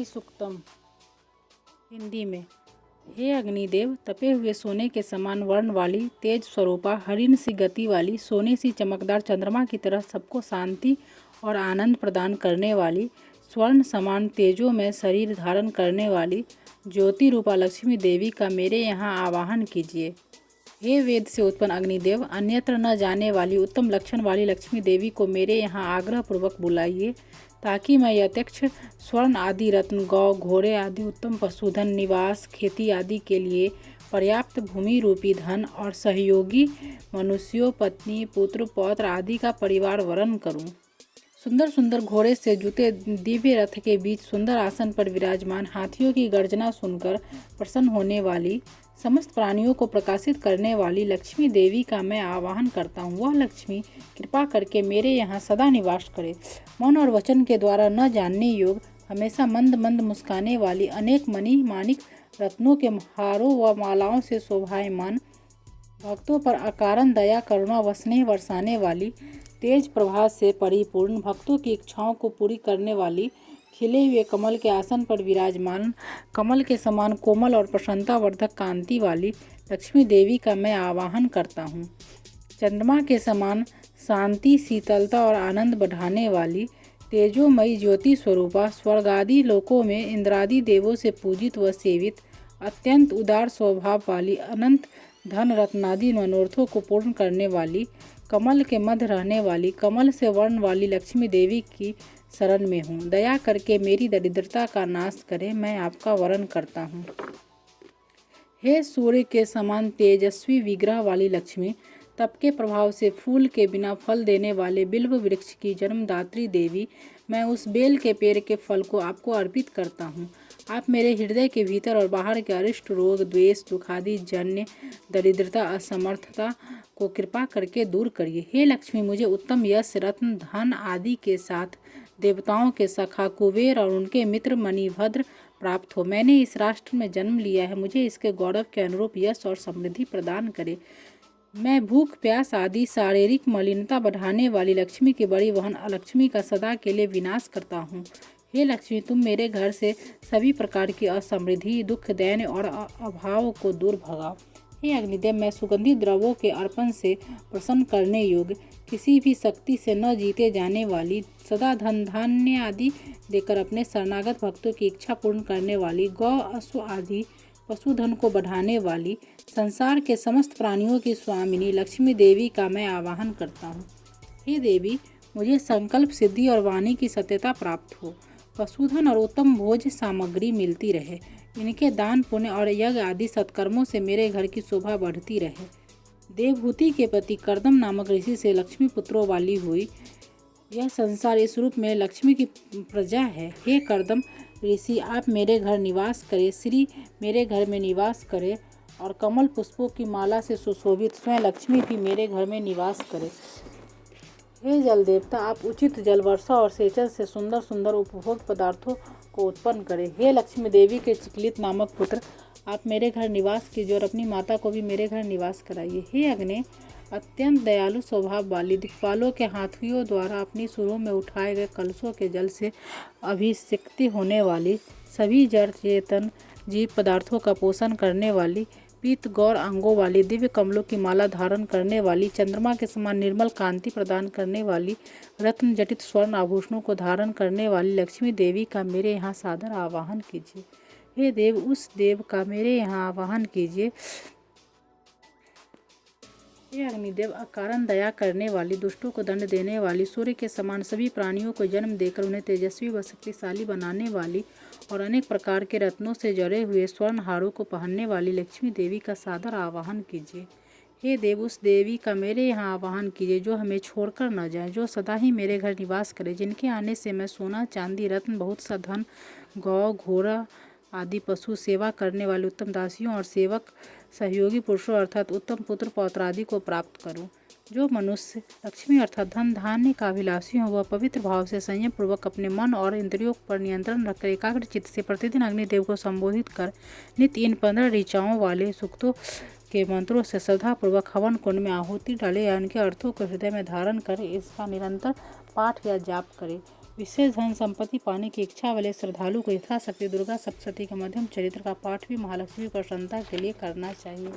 सूक्तम हिंदी में। हे अग्निदेव, तपे हुए सोने के समान वर्ण वाली, तेज स्वरूपा, हरिण सी गति वाली, सोने सी चमकदार चंद्रमा की तरह सबको शांति और आनंद प्रदान करने वाली, स्वर्ण समान तेजो में शरीर धारण करने वाली ज्योति रूपा लक्ष्मी देवी का मेरे यहाँ आवाहन कीजिए। हे वेद से उत्पन्न अग्निदेव, अन्यत्र न जाने वाली उत्तम लक्षण वाली लक्ष्मी देवी को मेरे यहाँ आग्रह पूर्वक बुलाइए, ताकि मैं यथेच्छ स्वर्ण आदि रत्न, गौ, घोड़े आदि उत्तम पशुधन, निवास, खेती आदि के लिए पर्याप्त भूमि रूपी धन और सहयोगी मनुष्यों, पत्नी, पुत्र, पौत्र आदि का परिवार वरण करूं। सुंदर सुंदर घोड़े से जुते दिव्य रथ के बीच सुंदर आसन पर विराजमान, हाथियों की गर्जना सुनकर प्रसन्न होने वाली, समस्त प्राणियों को प्रकाशित करने वाली लक्ष्मी देवी का मैं आवाहन करता हूँ। वह लक्ष्मी कृपा करके मेरे यहाँ सदा निवास करे। मौन और वचन के द्वारा न जानने योग्य, हमेशा मंद मंद मुस्काने वाली, अनेक मणि माणिक रत्नों के हारों व मालाओं से शोभायमान, भक्तों पर अकारण दया करुणा व स्नेह बरसाने वाली, तेज प्रभाव से परिपूर्ण, भक्तों की इच्छाओं को पूरी करने वाली, खिले हुए कमल के आसन पर विराजमान, कमल के समान कोमल और प्रसन्नतावर्धक कांति वाली लक्ष्मी देवी का मैं आवाहन करता हूँ। चंद्रमा के समान शांति, शीतलता और आनंद बढ़ाने वाली, तेजोमयी ज्योति स्वरूपा, स्वर्गादि लोकों में इंद्रादि देवों से पूजित व सेवित, अत्यंत उदार स्वभाव वाली, अनंत धन रत्नादि मनोरथों को पूर्ण करने वाली, कमल के मध्य रहने वाली, कमल से वर्ण वाली लक्ष्मी देवी की शरण में हूँ। दया करके मेरी दरिद्रता का नाश करें, मैं आपका वरण करता हूँ। हे सूर्य के समान तेजस्वी विग्रह वाली लक्ष्मी, तप के प्रभाव से फूल के बिना फल देने वाले बिल्व वृक्ष की जन्मदात्री देवी, मैं उस बेल के पेड़ के फल को आपको अर्पित करता हूँ। आप मेरे हृदय के भीतर और बाहर के अरिष्ट रोग, द्वेष, दुखादि जन्य दरिद्रता, असमर्थता को कृपा करके दूर करिए। हे लक्ष्मी, मुझे उत्तम यश, रत्न, धन आदि के साथ देवताओं के सखा कुबेर और उनके मित्र मणिभद्र प्राप्त हो। मैंने इस राष्ट्र में जन्म लिया है, मुझे इसके गौरव के अनुरूप यश और समृद्धि प्रदान करे। मैं भूख, प्यास आदि शारीरिक मलिनता बढ़ाने वाली लक्ष्मी की बड़ी बहन अलक्ष्मी का सदा के लिए विनाश करता हूँ। हे लक्ष्मी, तुम मेरे घर से सभी प्रकार की असमृद्धि, दुख, दैन्य और अभाव को दूर भगाओ। हे अग्निदेव, मैं सुगंधित द्रव्यों के अर्पण से प्रसन्न करने योग्य, किसी भी शक्ति से न जीते जाने वाली, सदा धन धान्य आदि देकर अपने शरणागत भक्तों की इच्छा पूर्ण करने वाली, गौ, अश्व आदि पशुधन को बढ़ाने वाली, संसार के समस्त प्राणियों की स्वामिनी लक्ष्मी देवी का मैं आवाहन करता हूँ। हे देवी, मुझे संकल्प सिद्धि और वाणी की सत्यता प्राप्त हो, पशुधन और उत्तम भोज सामग्री मिलती रहे, इनके दान पुण्य और यज्ञ आदि सत्कर्मों से मेरे घर की शोभा बढ़ती रहे। देवहूति के पति कर्दम नामक ऋषि से लक्ष्मी पुत्रों वाली हुई, यह संसार इस रूप में लक्ष्मी की प्रजा है। हे कर्दम ऋषि, आप मेरे घर निवास करें, श्री मेरे घर में निवास करें और कमल पुष्पों की माला से सुशोभित स्वयं लक्ष्मी भी मेरे घर में निवास करें। हे जल देवता, आप उचित जल वर्षा और सेचन से सुंदर सुंदर उपभोग पदार्थों को उत्पन्न करें। हे लक्ष्मी देवी के चिकलित नामक पुत्र, आप मेरे घर निवास कीजिए और अपनी माता को भी मेरे घर निवास कराइए। हे अग्नि, अत्यंत दयालु स्वभाव वाली, दिक्पालों के हाथियों द्वारा अपनी सुरों में उठाए गए कलशों के जल से अभिषिक्त होने वाली, सभी जड़ चेतन जीव पदार्थों का पोषण करने वाली, पीत गौर अंगों वाली, दिव्य कमलों की माला धारण करने वाली, चंद्रमा के समान निर्मल कांति प्रदान करने वाली, रत्न जटित स्वर्ण आभूषणों को धारण करने वाली लक्ष्मी देवी का मेरे यहाँ सादर आवाहन कीजिए। हे देव, उस देव का मेरे यहाँ आवाहन कीजिए। हे अग्निदेव, अकारण दया करने वाली, दुष्टों को दंड देने वाली, सूर्य के समान सभी प्राणियों को जन्म देकर उन्हें तेजस्वी व शक्तिशाली बनाने वाली और अनेक प्रकार के रत्नों से जड़े हुए स्वर्ण हारों को पहनने वाली लक्ष्मी देवी का सादर आवाहन कीजिए। हे देव, उस देवी का मेरे यहाँ आवाहन कीजिए जो हमें छोड़कर न जाए, जो सदा ही मेरे घर निवास करे, जिनके आने से मैं सोना, चांदी, रत्न, बहुत सा धन, गौ, घोड़ा आदि पशु, सेवा करने वाले उत्तम दासियों और सेवक, सहयोगी पुरुषों अर्थात उत्तम पुत्र पौत्र आदि को प्राप्त करूं। जो मनुष्य लक्ष्मी अर्थात धन धान्य का अभिलाषी हो, वह पवित्र भाव से संयम पूर्वक अपने मन और इंद्रियों पर नियंत्रण रखकर एकाग्र चित्त से प्रतिदिन अग्निदेव को संबोधित कर नित्य इन 15 ऋचाओं वाले सूक्तों के मंत्रों से श्रद्धापूर्वक हवन कुंड में आहुति डाले या इनके अर्थों को हृदय में धारण कर इसका निरंतर पाठ या जाप करे। विशेष धन संपत्ति पाने की इच्छा वाले श्रद्धालु को यथाशक्ति दुर्गा सप्तशती के मध्यम चरित्र का पाठ भी महालक्ष्मी की प्रसन्नता के लिए करना चाहिए।